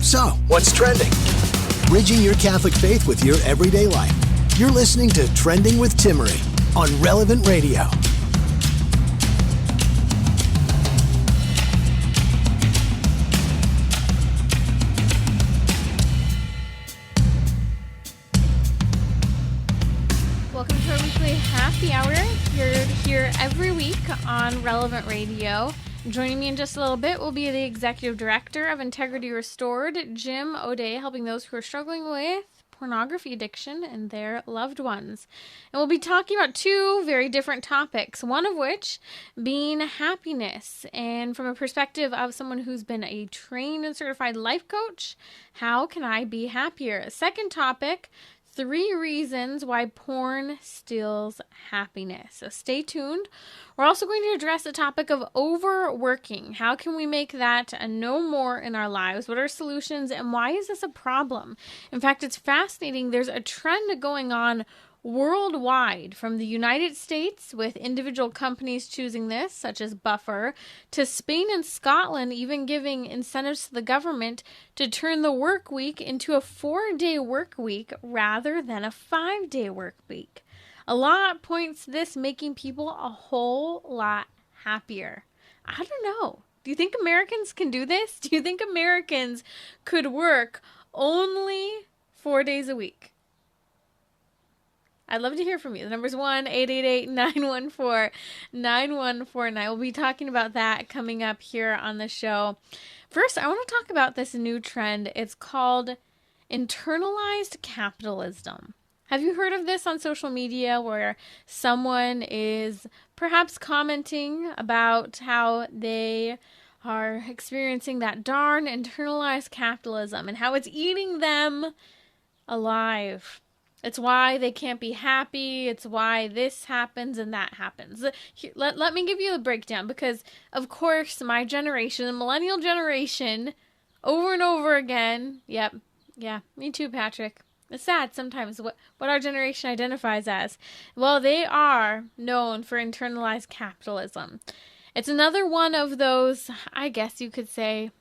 So, What's trending? bridging your Catholic faith with your everyday life. You're listening to Trending with Timmerie on Relevant Radio. Welcome to our weekly happy hour. You're here every week on Relevant Radio. Joining me in just a little bit will be the Executive Director of Integrity Restored, Jim O'Day, helping those who are struggling with pornography addiction and their loved ones. And we'll be talking about two very different topics, one of which being happiness. And from a perspective of someone who's been a trained and certified life coach, how can I be happier? Second topic, 3 reasons why porn steals happiness. So stay tuned. We're also going to address the topic of overworking. How can we make that a no more in our lives? What are solutions and why is this a problem? In fact, it's fascinating. There's a trend going on worldwide, from the United States with individual companies choosing this, such as Buffer, to Spain and Scotland even giving incentives to the government to turn the work week into a 4-day work week rather than a 5-day work week. A lot points to this making people a whole lot happier. I don't know. Do you think Americans can do this? Do you think Americans could work only 4 days a week? I'd love to hear from you. The number's 1-888-914-9149. We'll be talking about that coming up here on the show. First, I want to talk about this new trend. It's called internalized capitalism. Have you heard of this on social media, where someone is perhaps commenting about how they are experiencing that darn internalized capitalism and how it's eating them alive? It's why they can't be happy. It's why this happens and that happens. Let me give you a breakdown, because, of course, my generation, the millennial generation, over and over again, yeah, me too, Patrick. It's sad sometimes what our generation identifies as. Well, they are known for internalized capitalism. It's another one of those, I guess you could say,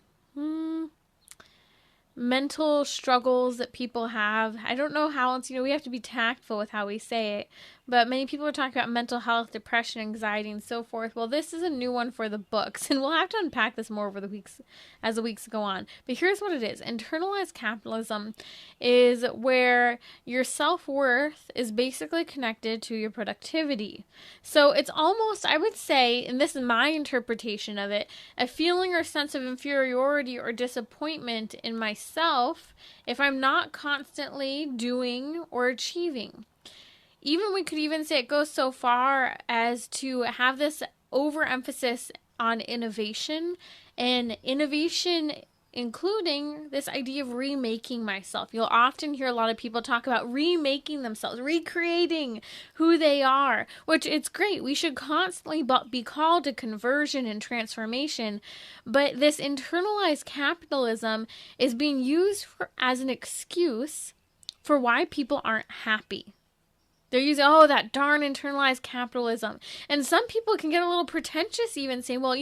mental struggles that people have. I don't know how else, we have to be tactful with how we say it, but many people are talking about mental health, depression, anxiety, and so forth. Well, this is a new one for the books, and we'll have to unpack this more over the weeks as the weeks go on. But here's what it is. Internalized capitalism is where your self-worth is basically connected to your productivity. So it's almost, I would say, and this is my interpretation of it, a feeling or sense of inferiority or disappointment in myself if I'm not constantly doing or achieving. We could even say it goes so far as to have this overemphasis on innovation, and innovation including this idea of remaking myself. You'll often hear a lot of people talk about remaking themselves, recreating who they are, which it's great. We should constantly be called to conversion and transformation, but this internalized capitalism is being used as an excuse for why people aren't happy. They're using, that darn internalized capitalism. And some people can get a little pretentious even, saying, well,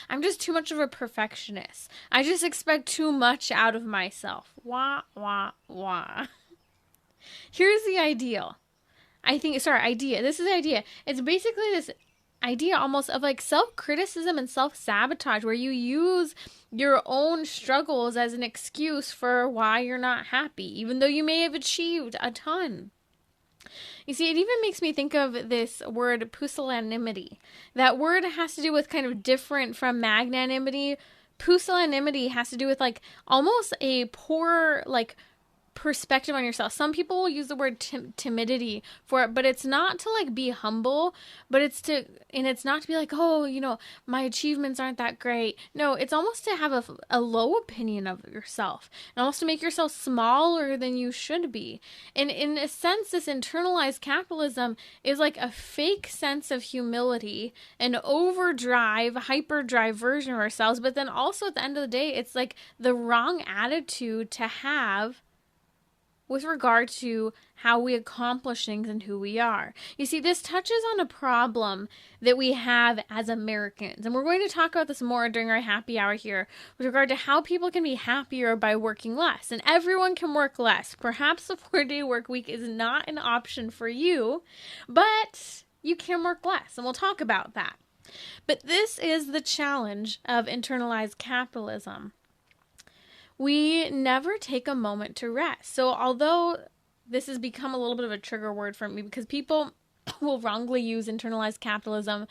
I'm just too much of a perfectionist. I just expect too much out of myself. Wah, wah, wah. Here's the idea. Idea. This is the idea. It's basically this idea almost of like self-criticism and self-sabotage, where you use your own struggles as an excuse for why you're not happy, even though you may have achieved a ton. You see, it even makes me think of this word pusillanimity. That word has to do with kind of different from magnanimity. Pusillanimity has to do with like almost a poor perspective on yourself. Some people will use the word timidity for it, but it's not to like be humble, but it's not to be like, my achievements aren't that great. No, it's almost to have a low opinion of yourself, and almost to make yourself smaller than you should be. And in a sense, this internalized capitalism is like a fake sense of humility, an hyperdrive version of ourselves, but then also at the end of the day, it's like the wrong attitude to have with regard to how we accomplish things and who we are. You see, this touches on a problem that we have as Americans. And we're going to talk about this more during our happy hour here with regard to how people can be happier by working less. And everyone can work less. Perhaps the 4-day work week is not an option for you, but you can work less. And we'll talk about that. But this is the challenge of internalized capitalism. We never take a moment to rest. So although this has become a little bit of a trigger word for me because people will wrongly use internalized capitalism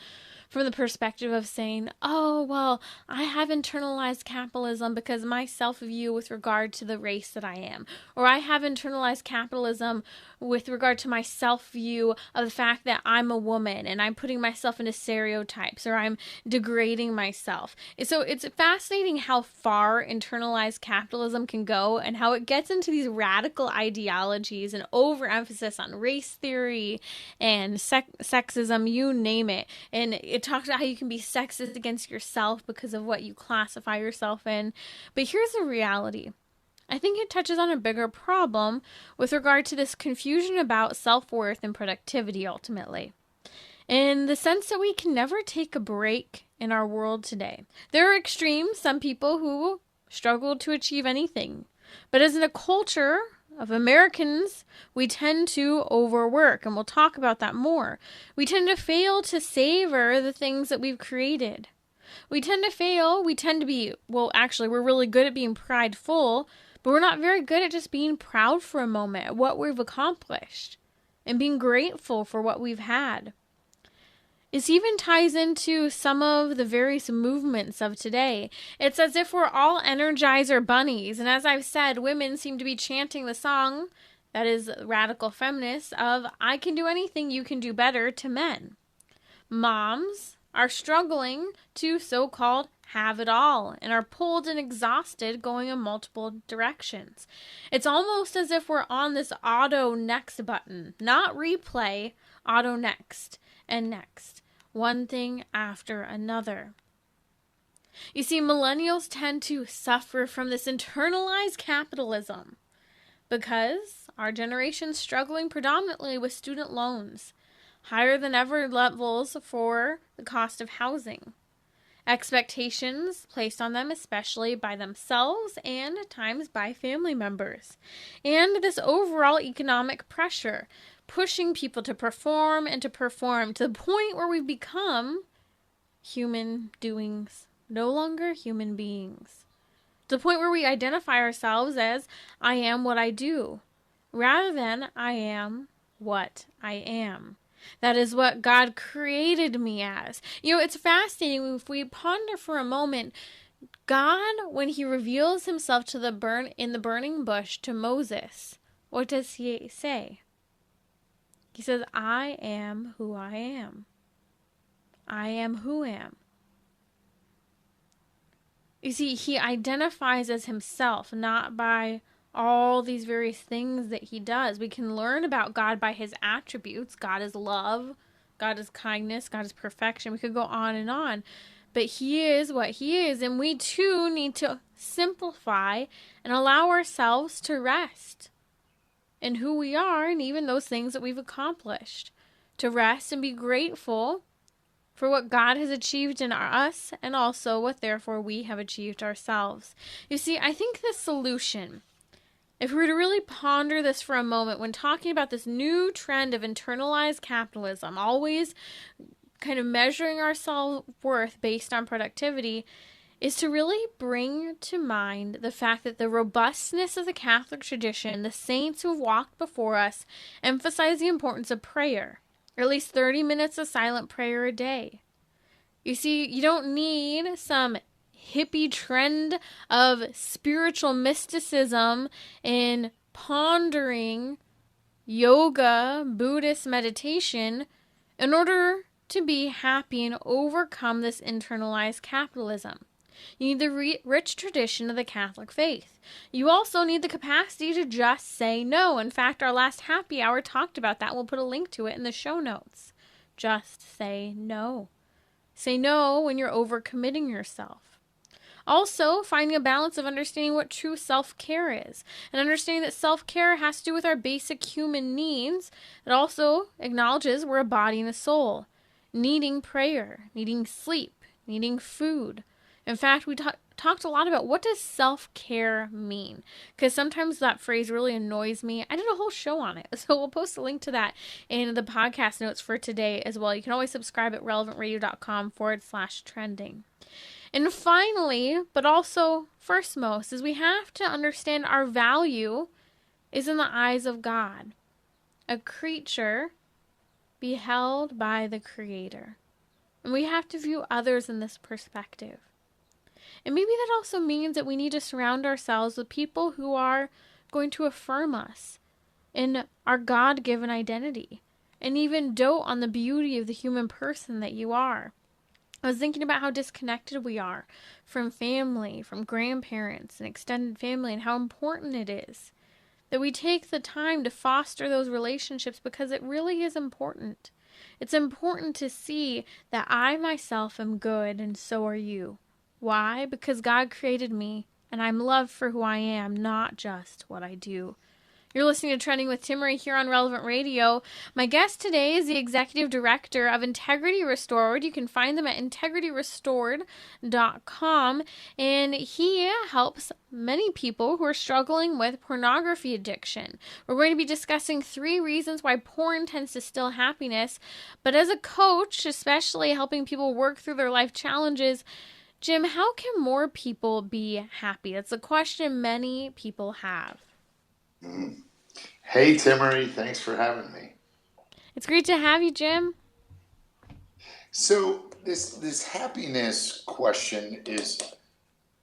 from the perspective of saying, oh, well, I have internalized capitalism because my self-view with regard to the race that I am. Or I have internalized capitalism with regard to my self-view of the fact that I'm a woman and I'm putting myself into stereotypes or I'm degrading myself. So it's fascinating how far internalized capitalism can go and how it gets into these radical ideologies and overemphasis on race theory and sexism, you name it. And it talks about how you can be sexist against yourself because of what you classify yourself in. But here's the reality. I think it touches on a bigger problem with regard to this confusion about self-worth and productivity ultimately. In the sense that we can never take a break in our world today. There are extremes, some people who struggle to achieve anything. But as in a culture of Americans, we tend to overwork, and we'll talk about that more. We tend to fail to savor the things that we've created. We tend to be, well, actually, we're really good at being prideful, but we're not very good at just being proud for a moment at what we've accomplished and being grateful for what we've had. This even ties into some of the various movements of today. It's as if we're all Energizer bunnies. And as I've said, women seem to be chanting the song that is radical feminist of I can do anything, you can do better to men. Moms are struggling to so-called have it all and are pulled and exhausted going in multiple directions. It's almost as if we're on this auto next button, not replay, auto next and next. One thing after another. You see, millennials tend to suffer from this internalized capitalism because our generation's struggling predominantly with student loans, higher than ever levels for the cost of housing, expectations placed on them especially by themselves and at times by family members, and this overall economic pressure pushing people to perform to the point where we've become human doings, no longer human beings. To the point where we identify ourselves as I am what I do, rather than I am what I am. That is what God created me as. You know, it's fascinating if we ponder for a moment. God, when he reveals himself to the burning bush to Moses, what does he say? He says, I am who I am. I am who am. You see, he identifies as himself, not by all these various things that he does. We can learn about God by his attributes. God is love. God is kindness. God is perfection. We could go on and on. But he is what he is. And we too need to simplify and allow ourselves to rest in who we are and even those things that we've accomplished. To rest and be grateful for what God has achieved in us and also what therefore we have achieved ourselves. You see, I think the solution, if we were to really ponder this for a moment when talking about this new trend of internalized capitalism, always kind of measuring our self-worth based on productivity, is to really bring to mind the fact that the robustness of the Catholic tradition, the saints who have walked before us, emphasize the importance of prayer, or at least 30 minutes of silent prayer a day. You see, you don't need some hippie trend of spiritual mysticism in pondering yoga, Buddhist meditation in order to be happy and overcome this internalized capitalism. You need the rich tradition of the Catholic faith. You also need the capacity to just say no. In fact, our last happy hour talked about that. We'll put a link to it in the show notes. Just say no. Say no when you're overcommitting yourself. Also, finding a balance of understanding what true self-care is and understanding that self-care has to do with our basic human needs. It also acknowledges we're a body and a soul, needing prayer, needing sleep, needing food. In fact, we talked a lot about what does self-care mean, because sometimes that phrase really annoys me. I did a whole show on it, so we'll post a link to that in the podcast notes for today as well. You can always subscribe at relevantradio.com/trending. And finally, but also first most, is we have to understand our value is in the eyes of God, a creature beheld by the Creator. And we have to view others in this perspective. And maybe that also means that we need to surround ourselves with people who are going to affirm us in our God-given identity and even dote on the beauty of the human person that you are. I was thinking about how disconnected we are from family, from grandparents and extended family, and how important it is that we take the time to foster those relationships, because it really is important. It's important to see that I myself am good and so are you. Why? Because God created me and I'm loved for who I am, not just what I do. You're listening to Trending with Timmerie here on Relevant Radio. My guest today is the Executive Director of Integrity Restored. You can find them at integrityrestored.com. And he helps many people who are struggling with pornography addiction. We're going to be discussing 3 reasons why porn tends to steal happiness. But as a coach, especially helping people work through their life challenges, Jim, how can more people be happy? That's a question many people have. Hey, Timmerie, thanks for having me. It's great to have you, Jim. So this happiness question is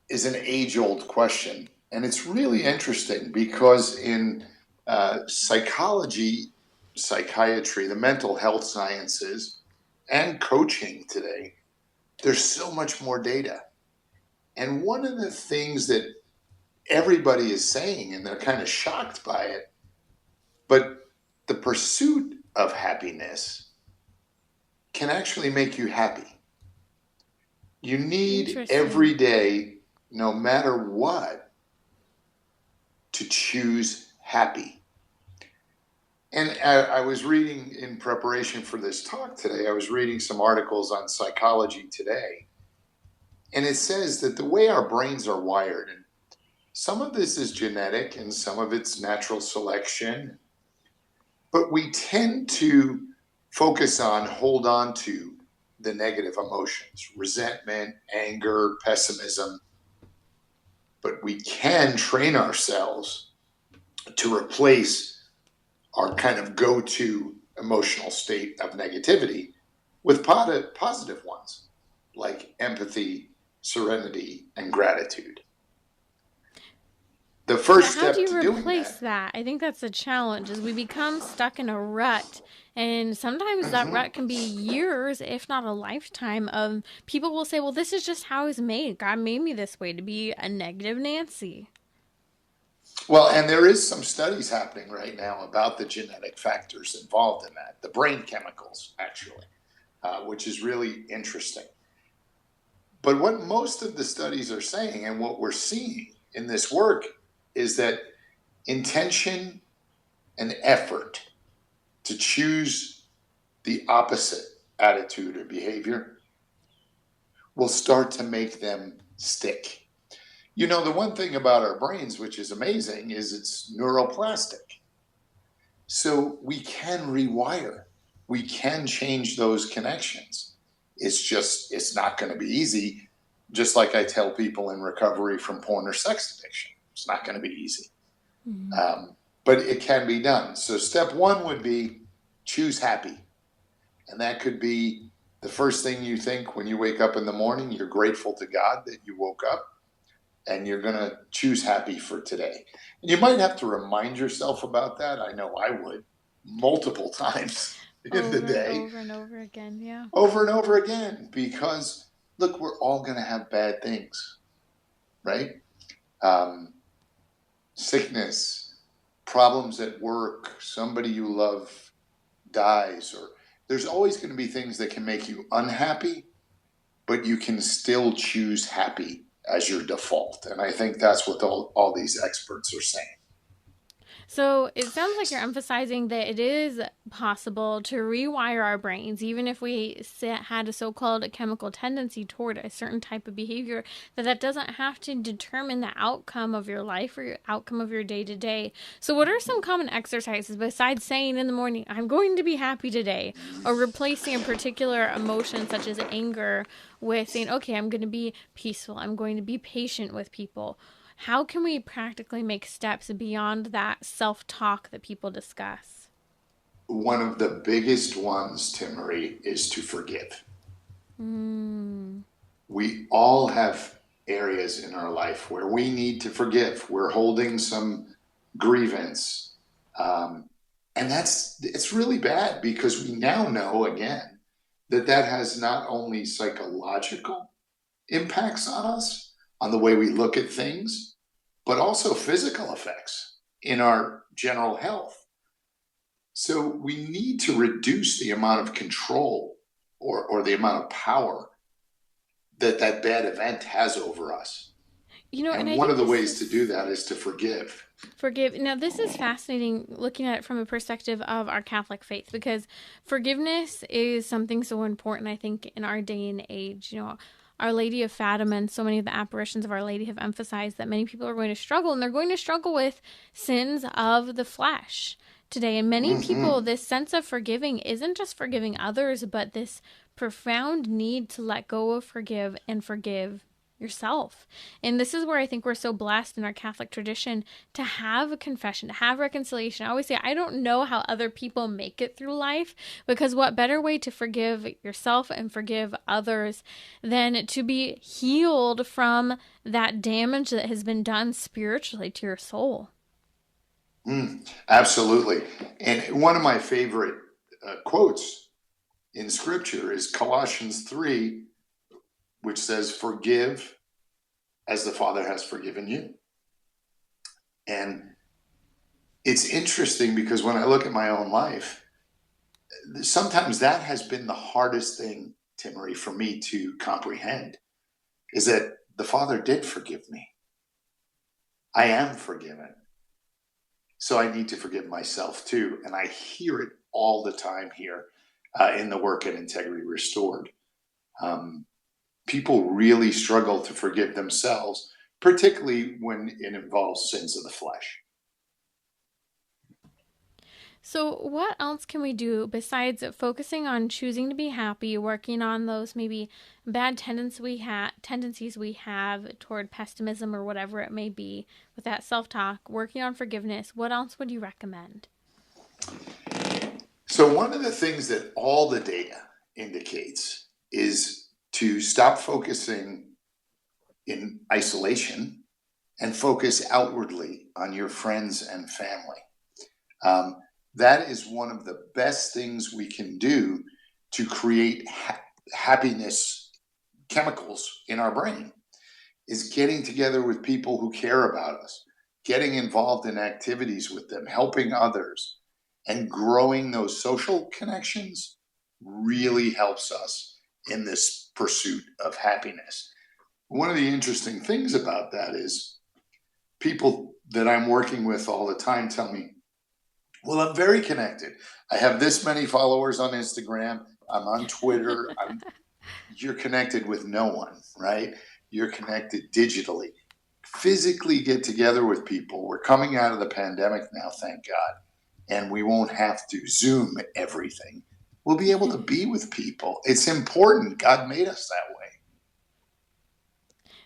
an age-old question, and it's really interesting because in psychology, psychiatry, the mental health sciences, and coaching today, there's so much more data. And one of the things that everybody is saying, and they're kind of shocked by it, but the pursuit of happiness can actually make you happy. You need every day, no matter what, to choose happy. And I was reading in preparation for this talk today, I was reading some articles on Psychology Today, and it says that the way our brains are wired, and some of this is genetic and some of it's natural selection, but we tend to hold on to the negative emotions, resentment, anger, pessimism. But we can train ourselves to replace our kind of go-to emotional state of negativity with positive ones, like empathy, serenity, and gratitude. The first step to doing that. How do you replace that? I think that's the challenge, is we become stuck in a rut. And sometimes that rut can be years, if not a lifetime, of people will say, well, this is just how I was made. God made me this way, to be a negative Nancy. Well, and there is some studies happening right now about the genetic factors involved in that, the brain chemicals, actually, which is really interesting. But what most of the studies are saying, and what we're seeing in this work, is that intention and effort to choose the opposite attitude or behavior will start to make them stick. You know, the one thing about our brains, which is amazing, is it's neuroplastic. So we can rewire. We can change those connections. It's not going to be easy. Just like I tell people in recovery from porn or sex addiction. It's not going to be easy, but it can be done. So step 1 would be choose happy. And that could be the first thing you think when you wake up in the morning. You're grateful to God that you woke up, and you're going to choose happy for today. And you might have to remind yourself about that. I know I would, multiple times in the day. Over and over again, yeah. Over and over again, because look, we're all going to have bad things, right? Sickness, problems at work, somebody you love dies, or there's always going to be things that can make you unhappy, but you can still choose happy as your default. And I think that's what all these experts are saying. So it sounds like you're emphasizing that it is possible to rewire our brains, even if we had a so-called chemical tendency toward a certain type of behavior, that doesn't have to determine the outcome of your life or your outcome of your day-to-day. So what are some common exercises besides saying in the morning, I'm going to be happy today, or replacing a particular emotion such as anger with saying, okay, I'm going to be peaceful, I'm going to be patient with people? How can we practically make steps beyond that self-talk that people discuss? One of the biggest ones, Timmerie, is to forgive. We all have areas in our life where we need to forgive. We're holding some grievance. And it's really bad, because we now know, again, that has not only psychological impacts on us, on the way we look at things, but also physical effects in our general health. So we need to reduce the amount of control or the amount of power that bad event has over us. And one of the ways to do that is to forgive. Now, this is fascinating looking at it from a perspective of our Catholic faith, because forgiveness is something so important, I think, in our day and age. Our Lady of Fatima and so many of the apparitions of Our Lady have emphasized that many people are going to struggle, and they're going to struggle with sins of the flesh today. And many people, this sense of forgiving isn't just forgiving others, but this profound need to let go of and forgive yourself. And this is where I think we're so blessed in our Catholic tradition to have a confession, to have reconciliation. I always say, I don't know how other people make it through life, because what better way to forgive yourself and forgive others than to be healed from that damage that has been done spiritually to your soul. Absolutely. And one of my favorite quotes in Scripture is Colossians 3, which says, forgive as the Father has forgiven you. And it's interesting, because when I look at my own life, sometimes that has been the hardest thing, Timmerie, for me to comprehend, is that the Father did forgive me. I am forgiven. So I need to forgive myself too. And I hear it all the time here in the work at Integrity Restored. People really struggle to forgive themselves, particularly when it involves sins of the flesh. So what else can we do besides focusing on choosing to be happy, working on those maybe bad tendencies we have toward pessimism or whatever it may be, with that self-talk, working on forgiveness? What else would you recommend? So one of the things that all the data indicates is to stop focusing in isolation and focus outwardly on your friends and family. That is one of the best things we can do to create happiness chemicals in our brain, is getting together with people who care about us, getting involved in activities with them, helping others, and growing those social connections really helps us in this pursuit of happiness. One of the interesting things about that is people that I'm working with all the time tell me, well, I'm very connected. I have this many followers on Instagram. I'm on Twitter. You're connected with no one, right? You're connected digitally. Physically get together with people. We're coming out of the pandemic now, thank God. And we won't have to Zoom everything. We'll be able to be with people. It's important. God made us that way.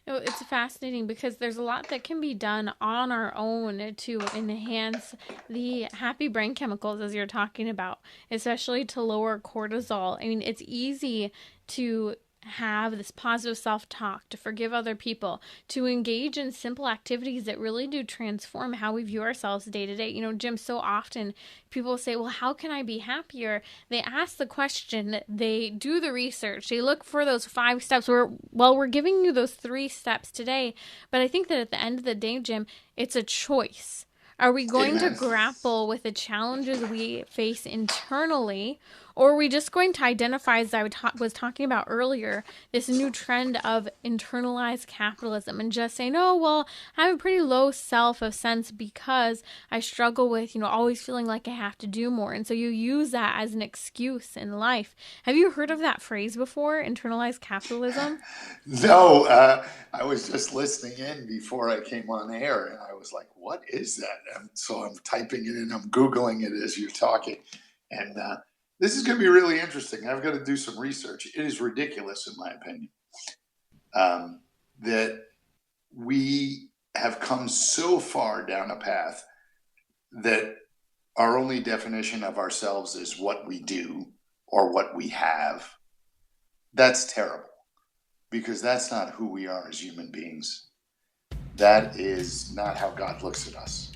It's fascinating, because there's a lot that can be done on our own to enhance the happy brain chemicals, as you're talking about, especially to lower cortisol. I mean, it's easy to have this positive self-talk, to forgive other people, to engage in simple activities that really do transform how we view ourselves day to day. Jim, so often people say, well, how can I be happier? They ask the question, they do the research, they look for those 5 steps. We're giving you those 3 steps today, but I think that at the end of the day, Jim, it's a choice. Are we going to grapple with the challenges we face internally, Or are we just going to identify, as I was talking about earlier, this new trend of internalized capitalism and just saying, oh, well, I have a pretty low self of sense because I struggle with, always feeling like I have to do more. And so you use that as an excuse in life. Have you heard of that phrase before, internalized capitalism? No, I was just listening in before I came on air, and I was like, what is that? So I'm typing it in, I'm Googling it as you're talking. And this is going to be really interesting. I've got to do some research. It is ridiculous, in my opinion, that we have come so far down a path that our only definition of ourselves is what we do or what we have. That's terrible, because that's not who we are as human beings. That is not how God looks at us.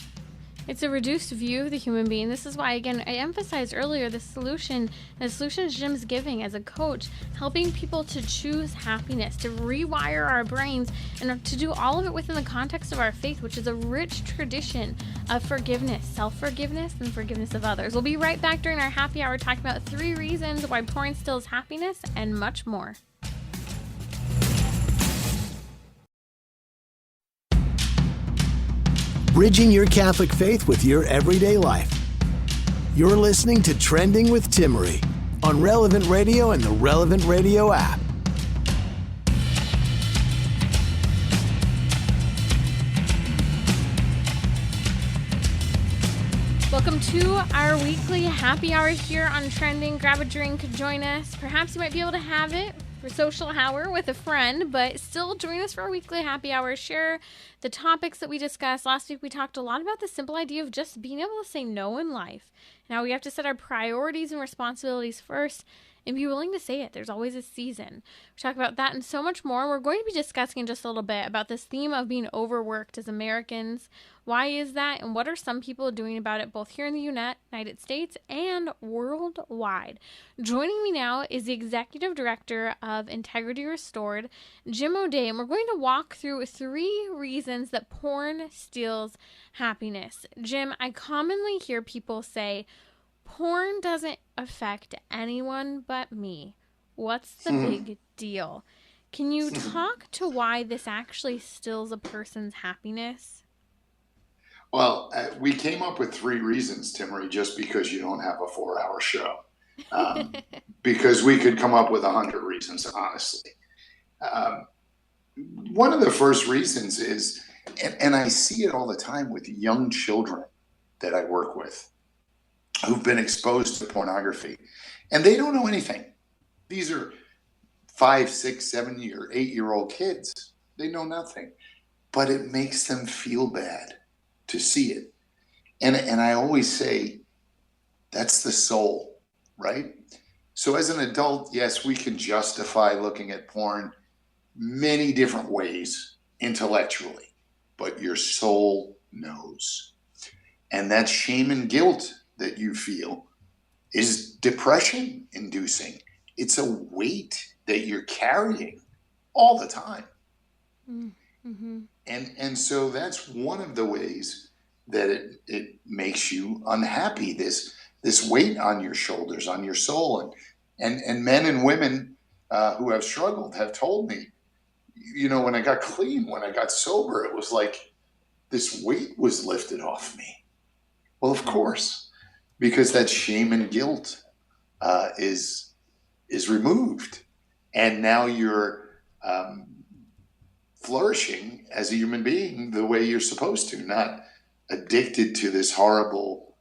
It's a reduced view of the human being. This is why, again, I emphasized earlier the solution Jim's giving as a coach, helping people to choose happiness, to rewire our brains, and to do all of it within the context of our faith, which is a rich tradition of forgiveness, self-forgiveness, and forgiveness of others. We'll be right back during our happy hour talking about 3 reasons why porn steals happiness and much more. Bridging your Catholic faith with your everyday life. You're listening to Trending with Timmerie on Relevant Radio and the Relevant Radio app. Welcome to our weekly happy hour here on Trending. Grab a drink, join us. Perhaps you might be able to have it for social hour with a friend, but still join us for our weekly happy hour. Share the topics that we discussed. Last week we talked a lot about the simple idea of just being able to say no in life. Now we have to set our priorities and responsibilities first and be willing to say it. There's always a season. We talk about that and so much more. We're going to be discussing in just a little bit about this theme of being overworked as Americans. Why is that? And what are some people doing about it, both here in the United States and worldwide? Joining me now is the Executive Director of Integrity Restored, Jim O'Day, and we're going to walk through 3 reasons that porn steals happiness. Jim, I commonly hear people say, porn doesn't affect anyone but me. What's the big deal? Can you talk to why this actually steals a person's happiness? Well, we came up with 3 reasons, Timmerie, just because you don't have a 4-hour show. Because we could come up with 100 reasons, honestly. One of the first reasons is, and I see it all the time with young children that I work with who've been exposed to pornography, and they don't know anything. These are 5, 6, 7, 8-year-old kids. They know nothing, but it makes them feel bad to see it. And I always say, that's the soul, right? So as an adult, yes, we can justify looking at porn many different ways intellectually, but your soul knows. And that shame and guilt that you feel is depression inducing. It's a weight that you're carrying all the time. Mm-hmm. And so that's one of the ways that it makes you unhappy, this weight on your shoulders, on your soul. And men and women who have struggled have told me, when I got clean, when I got sober, it was like this weight was lifted off me. Well, of course, because that shame and guilt is removed. And now you're flourishing as a human being the way you're supposed to, not addicted to this horrible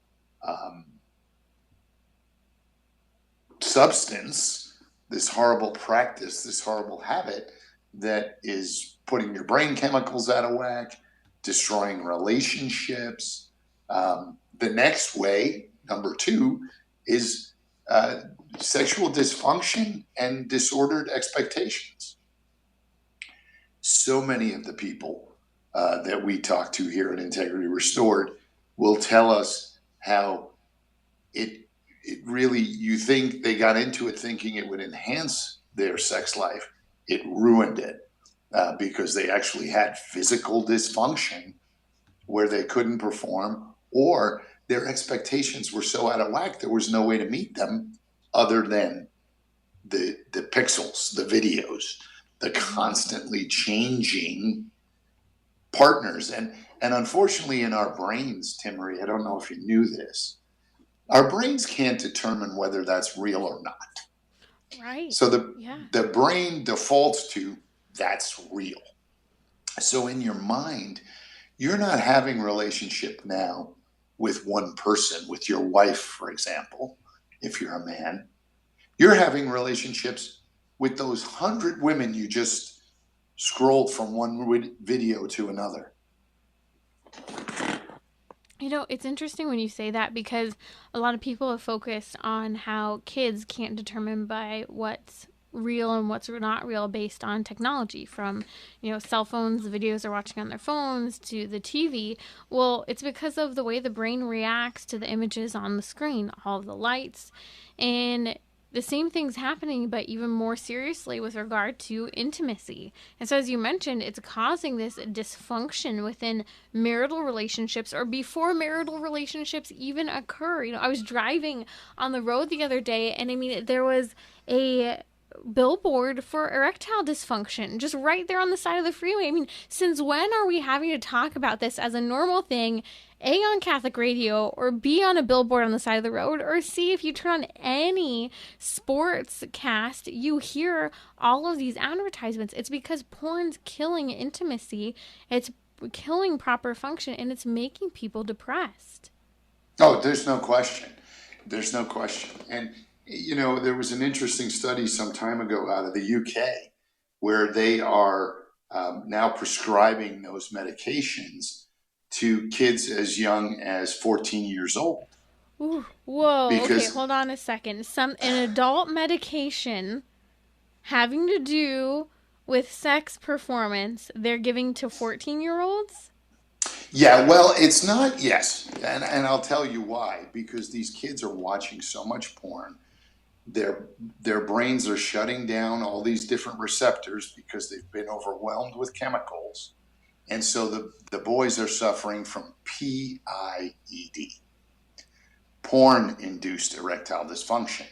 substance, this horrible practice, this horrible habit that is putting your brain chemicals out of whack, destroying relationships. The next way, number 2, is sexual dysfunction and disordered expectations. So many of the people that we talk to here at Integrity Restored will tell us how it really, you think they got into it thinking it would enhance their sex life. It ruined it because they actually had physical dysfunction where they couldn't perform, or their expectations were so out of whack there was no way to meet them other than the pixels, the videos, the constantly changing partners. And unfortunately in our brains, Timmerie, I don't know if you knew this, our brains can't determine whether that's real or not. Right. So the brain defaults to that's real. So in your mind, you're not having relationship now with one person, with your wife, for example, if you're a man. You're having relationships with those 100 women you just scrolled from one video to another. You know, it's interesting when you say that because a lot of people have focused on how kids can't determine by what's real and what's not real based on technology, from, you know, cell phones, the videos they're watching on their phones, to the TV. Well, it's because of the way the brain reacts to the images on the screen, all of the lights, and the same thing's happening, but even more seriously with regard to intimacy. And so, as you mentioned, it's causing this dysfunction within marital relationships or before marital relationships even occur. You know, I was driving on the road the other day, and I mean, there was a billboard for erectile dysfunction just right there on the side of the freeway. I mean, since when are we having to talk about this as a normal thing, A, on Catholic radio, or B, on a billboard on the side of the road, or C, if you turn on any sports cast, you hear all of these advertisements? It's because porn's killing intimacy, it's killing proper function, and it's making people depressed. Oh, there's no question. There's no question. And you know, there was an interesting study some time ago out of the UK where they are now prescribing those medications to kids as young as 14 years old. Ooh, whoa, Because, okay, hold on a second. An adult medication having to do with sex performance they're giving to 14-year-olds? yeah, well, it's not, yes. And I'll tell you why. Because these kids are watching so much porn. Their brains are shutting down all these different receptors because they've been overwhelmed with chemicals. And so the boys are suffering from PIED, porn-induced erectile dysfunction.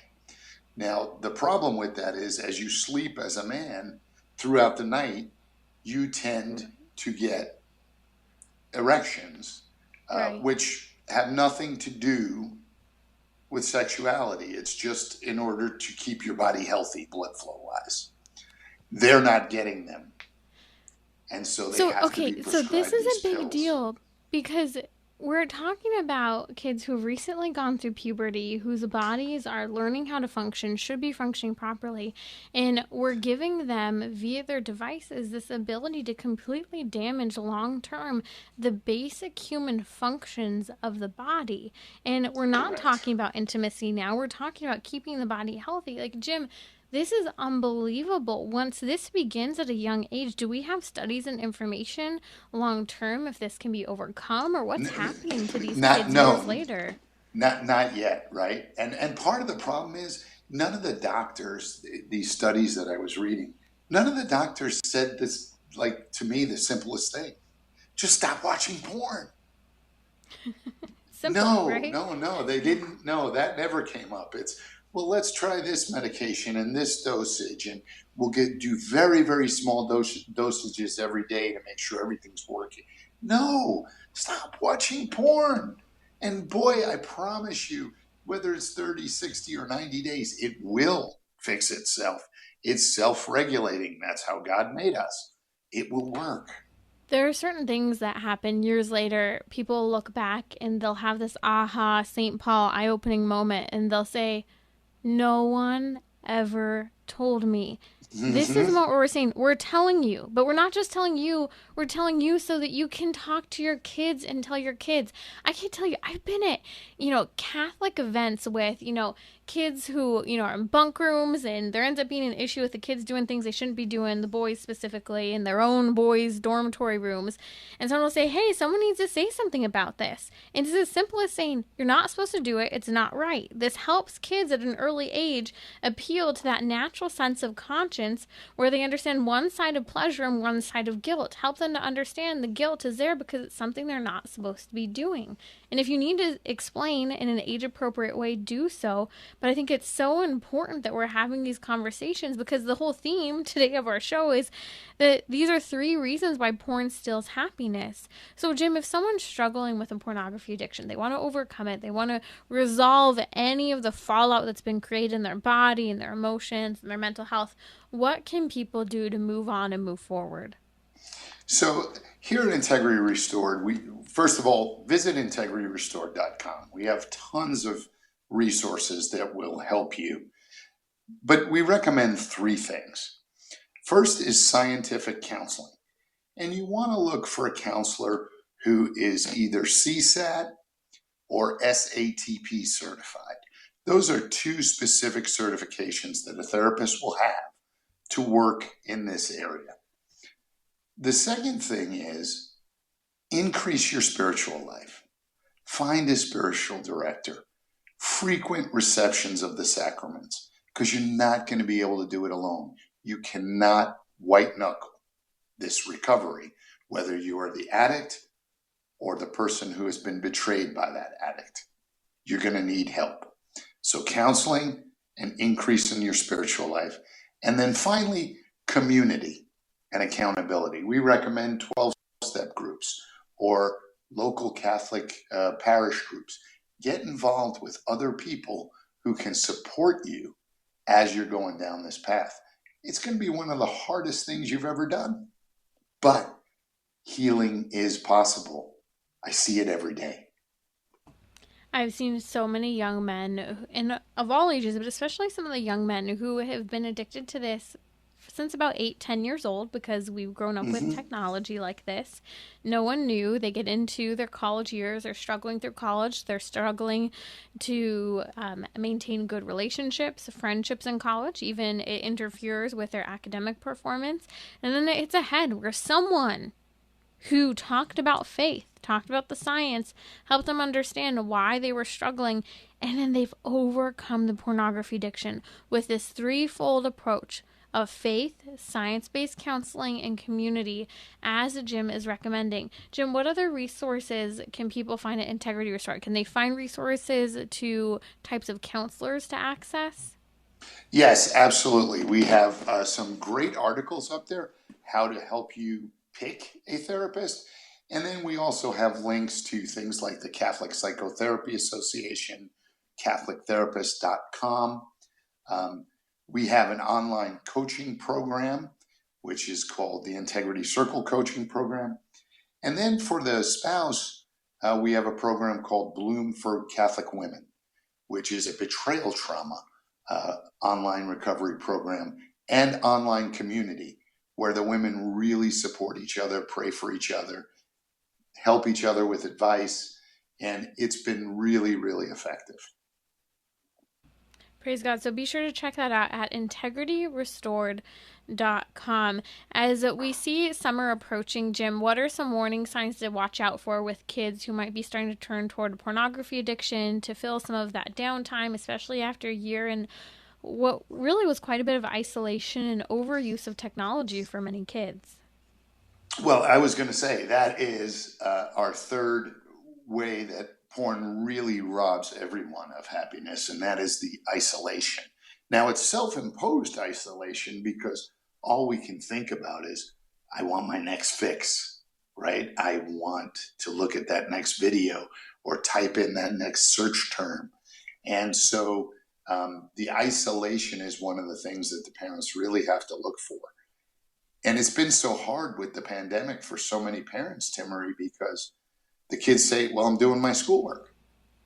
Now, the problem with that is as you sleep as a man throughout the night, you tend to get erections, Right. which have nothing to do with sexuality. It's just in order to keep your body healthy, blood flow wise. They're not getting them. And so they have to be prescribed this is these a big pills. deal because we're talking about kids who've recently gone through puberty, whose bodies are learning how to function, should be functioning properly, and we're giving them, via their devices, this ability to completely damage long-term the basic human functions of the body. And we're not Correct. talking about intimacy now, we're talking about keeping the body healthy. Like, Jim, this is unbelievable. Once this begins at a young age, do we have studies and information long term if this can be overcome, or what's happening to these kids years later? Not yet, right? And part of the problem is none of the doctors, these studies that I was reading, none of the doctors said this, like, to me, the simplest thing. Just stop watching porn. Simple, right? No, they didn't. No, that never came up. It's, well, let's try this medication and this dosage, and we'll do very, very small dosages every day to make sure everything's working. No, stop watching porn. And boy, I promise you, whether it's 30, 60, or 90 days, it will fix itself. It's self-regulating. That's how God made us. It will work. There are certain things that happen years later. People look back and they'll have this aha, St. Paul eye-opening moment, and they'll say, no one ever told me. This is what we're saying. We're telling you, but we're not just telling you. We're telling you so that you can talk to your kids and tell your kids. I can't tell you, I've been at, Catholic events with, kids who, are in bunk rooms, and there ends up being an issue with the kids doing things they shouldn't be doing, the boys specifically, in their own boys' dormitory rooms. And someone will say, hey, someone needs to say something about this. And it's as simple as saying, you're not supposed to do it. It's not right. This helps kids at an early age appeal to that natural sense of conscience where they understand one side of pleasure and one side of guilt. Help them to understand the guilt is there because it's something they're not supposed to be doing. And if you need to explain in an age-appropriate way, do so. But I think it's so important that we're having these conversations, because the whole theme today of our show is that these are 3 reasons why porn steals happiness. So, Jim, if someone's struggling with a pornography addiction, they want to overcome it, they want to resolve any of the fallout that's been created in their body and their emotions and their mental health, what can people do to move on and move forward? So here at Integrity Restored, we first of all visit integrityrestored.com. We have tons of resources that will help you, but we recommend 3 things. First is scientific counseling, and you want to look for a counselor who is either CSAT or SATP certified. Those are 2 specific certifications that a therapist will have to work in this area. The second thing is increase your spiritual life. Find a spiritual director. Frequent receptions of the sacraments, because you're not going to be able to do it alone. You cannot white knuckle this recovery, whether you are the addict or the person who has been betrayed by that addict. You're going to need help. So counseling and increase in your spiritual life. And then finally, community and accountability. We recommend 12-step groups or local Catholic parish groups. Get involved with other people who can support you as you're going down this path. It's going to be one of the hardest things you've ever done, but healing is possible. I see it every day. I've seen so many young men, and of all ages, but especially some of the young men who have been addicted to this since about 8-10 years old, because we've grown up with technology like this. No one knew. They get into their college years, they're struggling through college, they're struggling to maintain good relationships, friendships in college. Even it interferes with their academic performance. And then it's ahead where someone who talked about faith, talked about the science, helped them understand why they were struggling, and then they've overcome the pornography addiction with this 3-fold approach of faith, science-based counseling, and community, as Jim is recommending. Jim, what other resources can people find at Integrity Restored? Can they find resources to types of counselors to access? Yes, absolutely. We have some great articles up there, how to help you pick a therapist. And then we also have links to things like the Catholic Psychotherapy Association, catholictherapist.com. We have an online coaching program, which is called the Integrity Circle Coaching Program. And then for the spouse, we have a program called Bloom for Catholic Women, which is a betrayal trauma online recovery program and online community where the women really support each other, pray for each other, help each other with advice, and it's been really, really effective. Praise God. So be sure to check that out at integrityrestored.com. As we see summer approaching, Jim, what are some warning signs to watch out for with kids who might be starting to turn toward pornography addiction to fill some of that downtime, especially after a year in what really was quite a bit of isolation and overuse of technology for many kids? Well, I was going to say that is our third way that porn really robs everyone of happiness, and that is the isolation. Now, it's self-imposed isolation because all we can think about is, I want my next fix, right? I want to look at that next video or type in that next search term. And so the isolation is one of the things that the parents really have to look for. And it's been so hard with the pandemic for so many parents, Timmerie, because the kids say, well, I'm doing my schoolwork.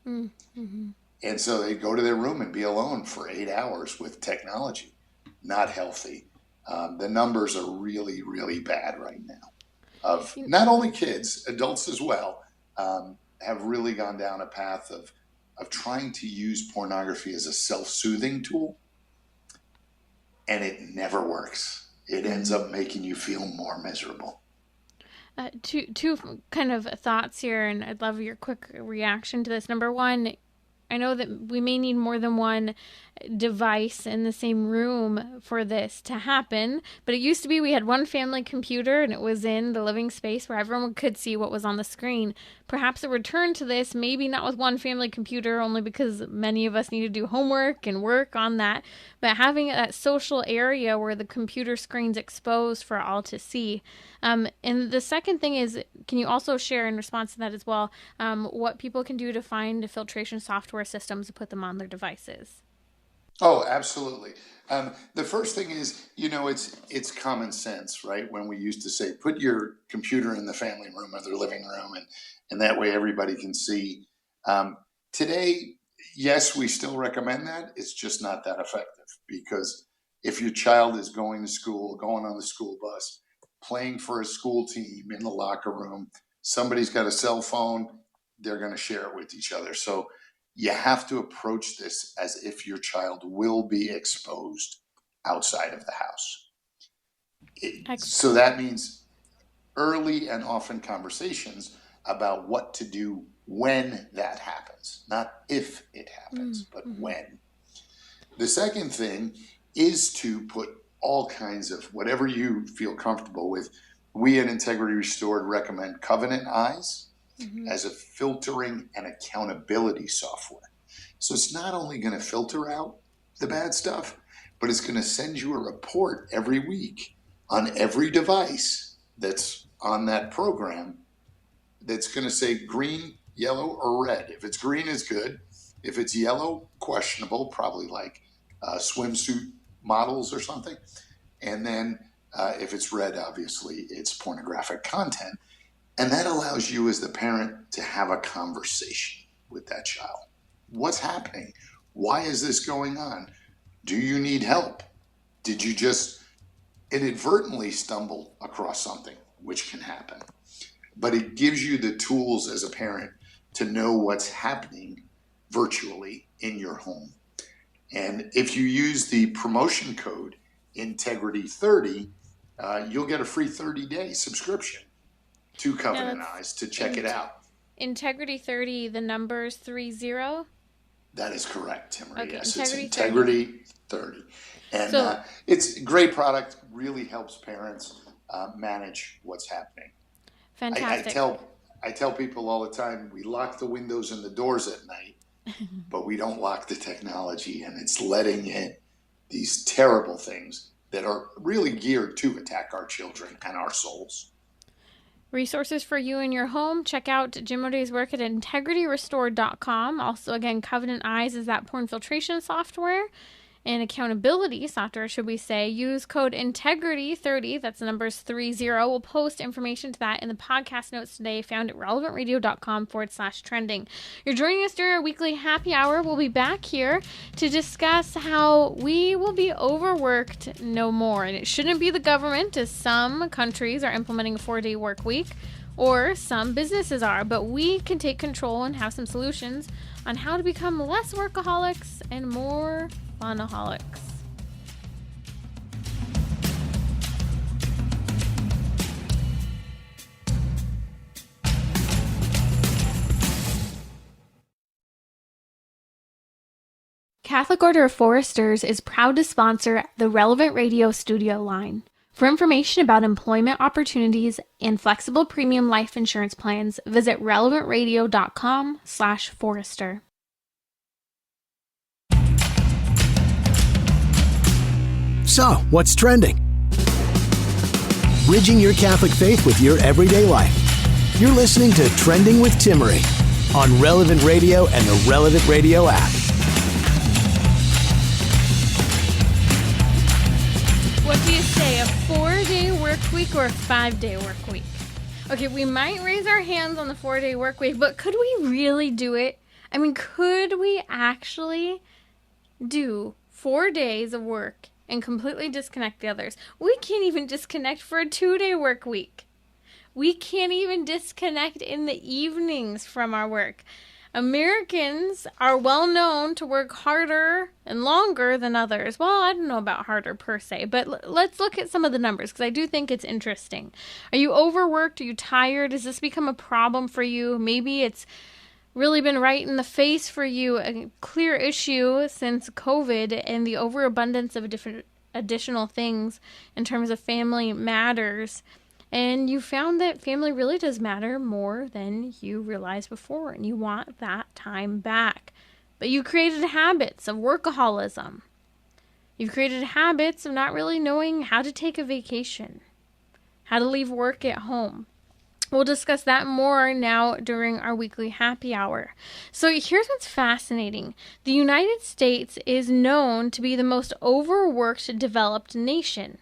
Mm-hmm. And so they go to their room and be alone for 8 hours with technology. Not healthy. The numbers are really, really bad right now. Of not only kids, adults as well, have really gone down a path of trying to use pornography as a self-soothing tool. And it never works. It ends up making you feel more miserable. Two kind of thoughts here, and I'd love your quick reaction to this. Number one, I know that we may need more than one device in the same room for this to happen, but it used to be we had one family computer and it was in the living space where everyone could see what was on the screen. perhaps a return to this, maybe not with one family computer, only because many of us need to do homework and work on that, but having that social area where the computer screen's exposed for all to see. And the second thing is, can you also share in response to that as well, what people can do to find filtration software systems to put them on their devices? Oh, absolutely. The first thing is, it's common sense, right? When we used to say, put your computer in the family room or the living room, and that way everybody can see. Today, yes, we still recommend that. It's just not that effective, because if your child is going to school, going on the school bus, playing for a school team in the locker room, somebody's got a cell phone, they're going to share it with each other. So you have to approach this as if your child will be exposed outside of the house. So that means early and often conversations about what to do when that happens, not if it happens, but when. The second thing is to put all kinds of whatever you feel comfortable with. We at Integrity Restored recommend Covenant Eyes as a filtering and accountability software. So it's not only going to filter out the bad stuff, but it's going to send you a report every week on every device that's on that program that's going to say green, yellow, or red. If it's green, it's good. If it's yellow, questionable, probably like swimsuit models or something. And then if it's red, obviously, it's pornographic content. And that allows you as the parent to have a conversation with that child. What's happening? Why is this going on? Do you need help? Did you just inadvertently stumble across something, which can happen? But it gives you the tools as a parent to know what's happening virtually in your home. And if you use the promotion code Integrity30, you'll get a free 30-day subscription to Covenant Eyes to check it out. Integrity30, the number's 30? That is correct, Timmerie. Okay, yes, Integrity it's Integrity30. And it's a great product, really helps parents manage what's happening. Fantastic. I tell people all the time, we lock the windows and the doors at night, but we don't lock the technology, and it's letting in these terrible things that are really geared to attack our children and our souls. Resources for you in your home. Check out Jim O'Day's work at integrityrestored.com. Also, again, Covenant Eyes is that porn filtration software and accountability software, should we say. Use code Integrity30, that's the numbers 30. We'll post information to that in the podcast notes today, found at relevantradio.com/trending. You're joining us during our weekly happy hour. We'll be back here to discuss how we will be overworked no more. And it shouldn't be the government, as some countries are implementing a 4-day work week, or some businesses are, but we can take control and have some solutions on how to become less workaholics and more funaholics. Catholic Order of Foresters is proud to sponsor the Relevant Radio Studio line. For information about employment opportunities and flexible premium life insurance plans, visit relevantradio.com/forester. So, what's trending? Bridging your Catholic faith with your everyday life. You're listening to Trending with Timmerie on Relevant Radio and the Relevant Radio app. What do you say, a 4-day work week or a 5-day work week? Okay, we might raise our hands on the 4-day work week, but could we really do it? I mean, could we actually do 4 days of work and completely disconnect the others? We can't even disconnect for a 2-day work week. We can't even disconnect in the evenings from our work. Americans are well known to work harder and longer than others. Well, I don't know about harder per se, but let's look at some of the numbers, because I do think it's interesting. Are you overworked? Are you tired? Has this become a problem for you? Maybe it's really been right in the face for you, a clear issue since COVID and the overabundance of different additional things in terms of family matters. And you found that family really does matter more than you realized before, and you want that time back. But you created habits of workaholism. You've created habits of not really knowing how to take a vacation, how to leave work at home. We'll discuss that more now during our weekly happy hour. So here's what's fascinating. The United States is known to be the most overworked developed nation.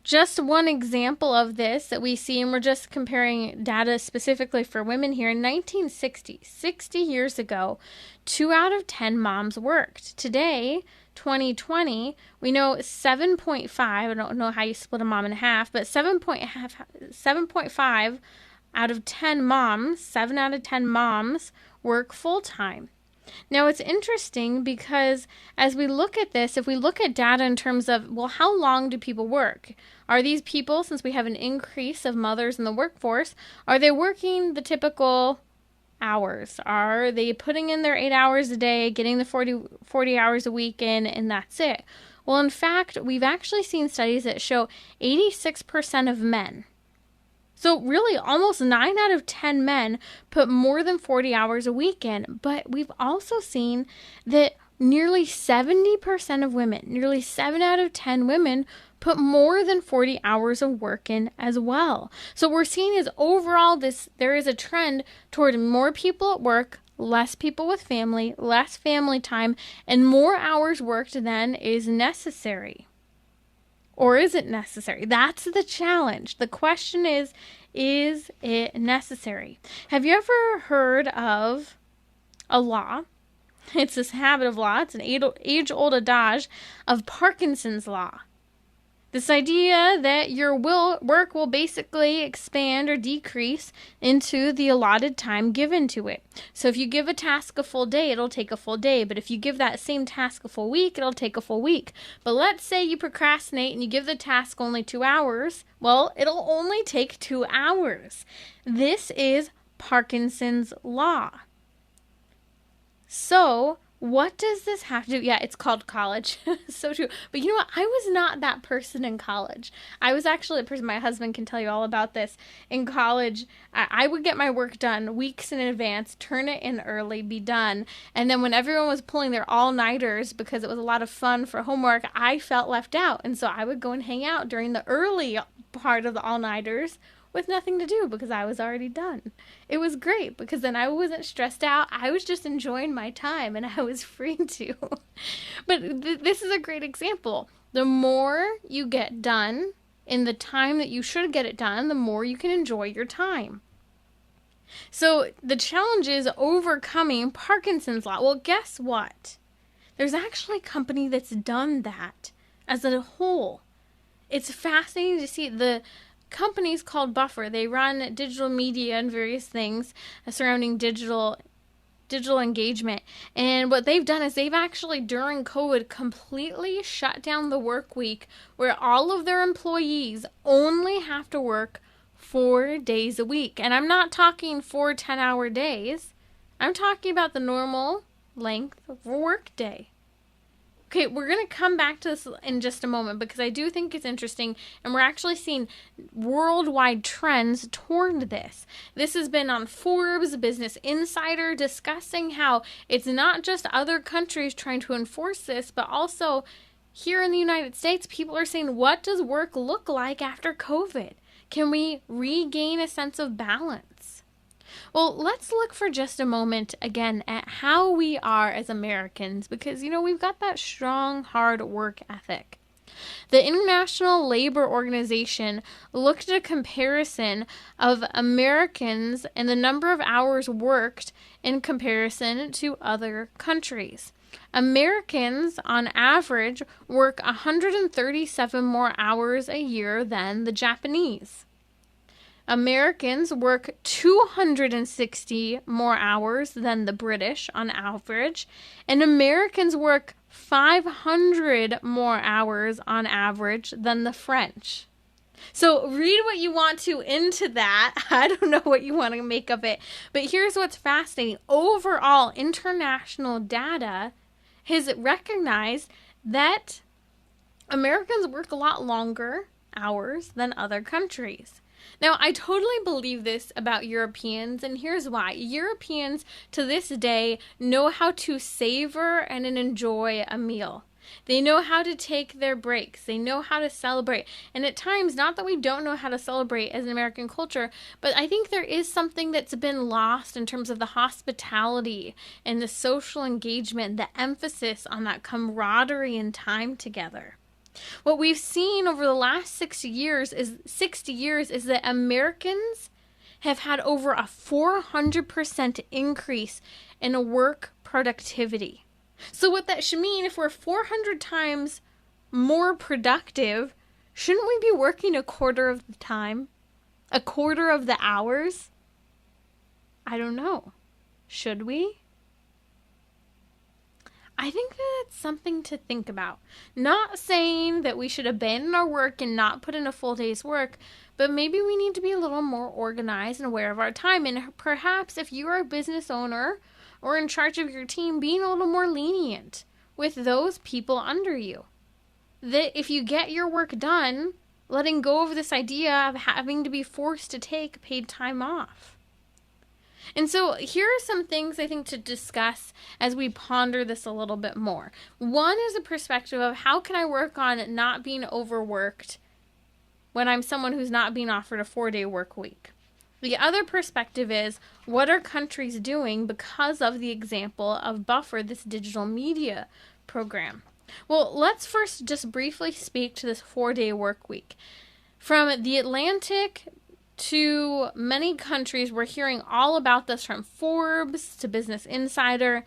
Just one example of this that we see, and we're just comparing data specifically for women here, in 1960, 60 years ago, 2 out of 10 moms worked. Today, 2020, we know 7.5, I don't know how you split a mom in half, but 7.5 out of 10 moms, 7 out of 10 moms work full-time. Now, it's interesting because as we look at this, if we look at data in terms of, well, how long do people work? Are these people, since we have an increase of mothers in the workforce, are they working the typical hours? Are they putting in their 8 hours a day, getting the 40 hours a week in, and that's it? Well, in fact, we've actually seen studies that show 86% of men, so really almost 9 out of 10 men put more than 40 hours a week in. But we've also seen that nearly 70% of women, nearly 7 out of 10 women, put more than 40 hours of work in as well. So we're seeing is overall there is a trend toward more people at work, less people with family, less family time, and more hours worked than is necessary. Or is it necessary? That's the challenge. The question is it necessary? Have you ever heard of a law? It's this habit of law. It's an age-old adage of Parkinson's law. This idea that your work will basically expand or decrease into the allotted time given to it. So if you give a task a full day, it'll take a full day. But if you give that same task a full week, it'll take a full week. But let's say you procrastinate and you give the task only 2 hours. Well, it'll only take 2 hours. This is Parkinson's law. So what does this have to do? Yeah, it's called college. So true. But you know what? I was not that person in college. I was actually a person, my husband can tell you all about this. In college, I would get my work done weeks in advance, turn it in early, be done. And then when everyone was pulling their all-nighters because it was a lot of fun for homework, I felt left out. And so I would go and hang out during the early part of the all-nighters with nothing to do because I was already done. It was great because then I wasn't stressed out. I was just enjoying my time and I was free to. But this is a great example. The more you get done in the time that you should get it done, the more you can enjoy your time. So the challenge is overcoming Parkinson's law. Well, guess what? There's actually a company that's done that as a whole. It's fascinating to see. The company's called Buffer. They run digital media and various things surrounding digital engagement. And what they've done is they've actually, during COVID, completely shut down the work week where all of their employees only have to work 4 days a week. And I'm not talking 4 10-hour days. I'm talking about the normal length of a work day. Okay, we're going to come back to this in just a moment because I do think it's interesting, and we're actually seeing worldwide trends toward this. This has been on Forbes, Business Insider, discussing how it's not just other countries trying to enforce this, but also here in the United States, people are saying, what does work look like after COVID? Can we regain a sense of balance? Well, let's look for just a moment again at how we are as Americans because, we've got that strong, hard work ethic. The International Labor Organization looked at a comparison of Americans and the number of hours worked in comparison to other countries. Americans, on average, work 137 more hours a year than the Japanese. Americans work 260 more hours than the British on average, and Americans work 500 more hours on average than the French. So read what you want to into that. I don't know what you want to make of it, but here's what's fascinating. Overall, international data has recognized that Americans work a lot longer hours than other countries. Now, I totally believe this about Europeans, and here's why. Europeans to this day know how to savor and enjoy a meal. They know how to take their breaks. They know how to celebrate. And at times, not that we don't know how to celebrate as an American culture, but I think there is something that's been lost in terms of the hospitality and the social engagement, the emphasis on that camaraderie and time together. What we've seen over the last 60 years is that Americans have had over a 400% increase in work productivity. So what that should mean, if we're 400 times more productive, shouldn't we be working a quarter of the time? A quarter of the hours? I don't know. Should we? I think that it's something to think about. Not saying that we should abandon our work and not put in a full day's work, but maybe we need to be a little more organized and aware of our time. And perhaps if you're a business owner or in charge of your team, being a little more lenient with those people under you. That if you get your work done, letting go of this idea of having to be forced to take paid time off. And so here are some things I think to discuss as we ponder this a little bit more. One is a perspective of how can I work on not being overworked when I'm someone who's not being offered a 4-day work week. The other perspective is what are countries doing because of the example of Buffer, this digital media program. Well, let's first just briefly speak to this 4-day work week. From the Atlantic to many countries, we're hearing all about this, from Forbes to Business Insider.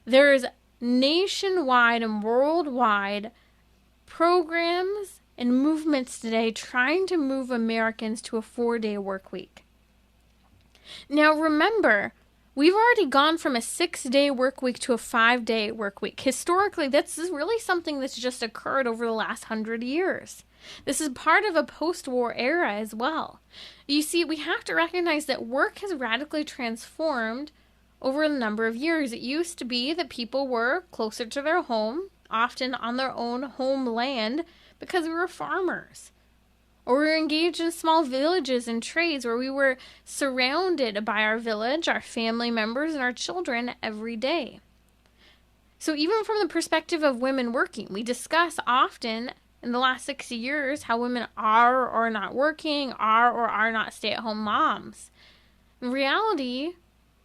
There's nationwide and worldwide programs and movements today trying to move Americans to a 4-day work week. Now remember, we've already gone from a 6-day work week to a 5-day work week. Historically, this is really something that's just occurred over the last 100 years. This is part of a post-war era as well. You see, we have to recognize that work has radically transformed over a number of years. It used to be that people were closer to their home, often on their own homeland, because we were farmers. Or we were engaged in small villages and trades where we were surrounded by our village, our family members, and our children every day. So even from the perspective of women working, we discuss often in the last 60 years how women are or are not working, are or are not stay-at-home moms. In reality,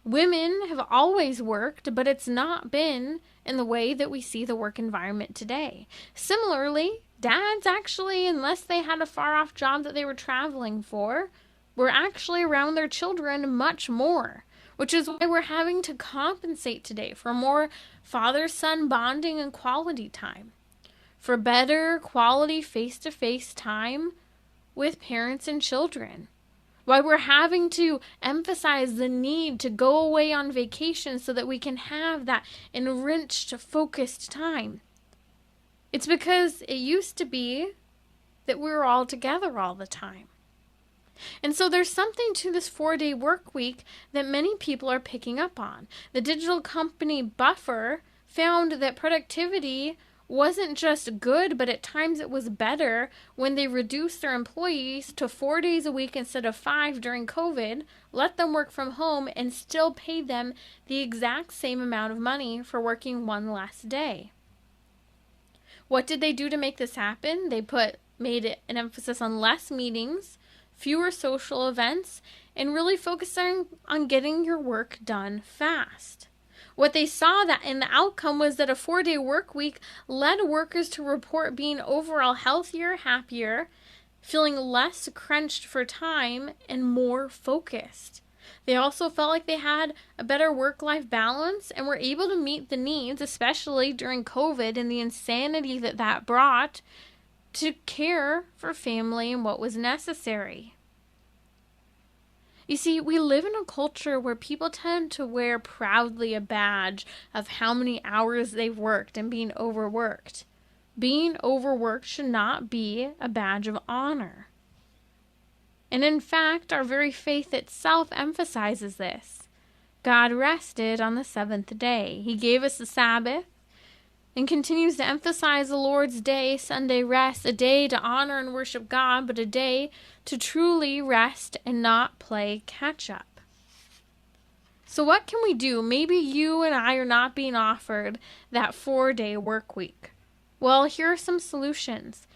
women have always worked, but it's not been in the way that we see the work environment today. Similarly, dads actually, unless they had a far-off job that they were traveling for, were actually around their children much more, which is why we're having to compensate today for more father-son bonding and quality time, for better quality face-to-face time with parents and children. Why we're having to emphasize the need to go away on vacation so that we can have that enriched, focused time. It's because it used to be that we were all together all the time. And so there's something to this 4-day work week that many people are picking up on. The digital company Buffer found that productivity wasn't just good, but at times it was better when they reduced their employees to 4 days a week instead of 5 during COVID, let them work from home, and still paid them the exact same amount of money for working one less day. What did they do to make this happen? They made it an emphasis on less meetings, fewer social events, and really focusing on getting your work done fast. What they saw that in the outcome was that a 4-day work week led workers to report being overall healthier, happier, feeling less crunched for time, and more focused. They also felt like they had a better work-life balance and were able to meet the needs, especially during COVID and the insanity that brought, to care for family and what was necessary. You see, we live in a culture where people tend to wear proudly a badge of how many hours they've worked and being overworked. Being overworked should not be a badge of honor. And in fact, our very faith itself emphasizes this. God rested on the 7th day. He gave us the Sabbath. and continues to emphasize the Lord's Day, Sunday rest, a day to honor and worship God, but a day to truly rest and not play catch up. So what can we do? Maybe you and I are not being offered that 4-day work week. Well, here are some solutions.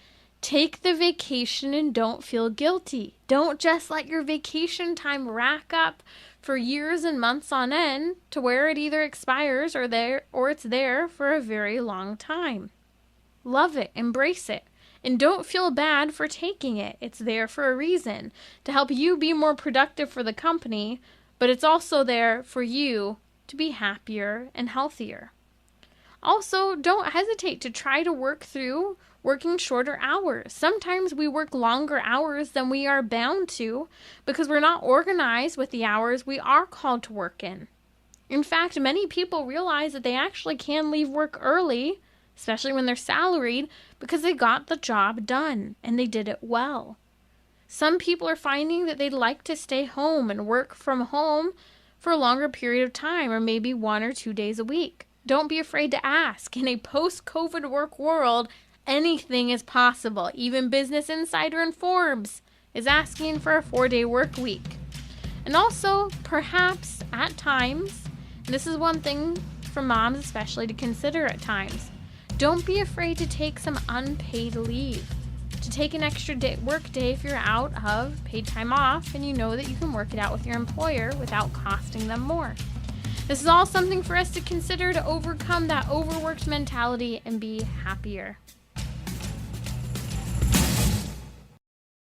Take the vacation and don't feel guilty. Don't just let your vacation time rack up for years and months on end to where it either expires or it's there for a very long time. Love it, embrace it, and don't feel bad for taking it. It's there for a reason, to help you be more productive for the company, but it's also there for you to be happier and healthier. Also, don't hesitate to try to work through working shorter hours. Sometimes we work longer hours than we are bound to because we're not organized with the hours we are called to work in. In fact, many people realize that they actually can leave work early, especially when they're salaried, because they got the job done and they did it well. Some people are finding that they'd like to stay home and work from home for a longer period of time, or maybe 1 or 2 days a week. Don't be afraid to ask. In a post-COVID work world, anything is possible. Even Business Insider and Forbes is asking for a 4-day work week. And also, perhaps at times, and this is one thing for moms especially to consider at times, don't be afraid to take some unpaid leave. To take an extra work day if you're out of paid time off and you know that you can work it out with your employer without costing them more. This is all something for us to consider to overcome that overworked mentality and be happier.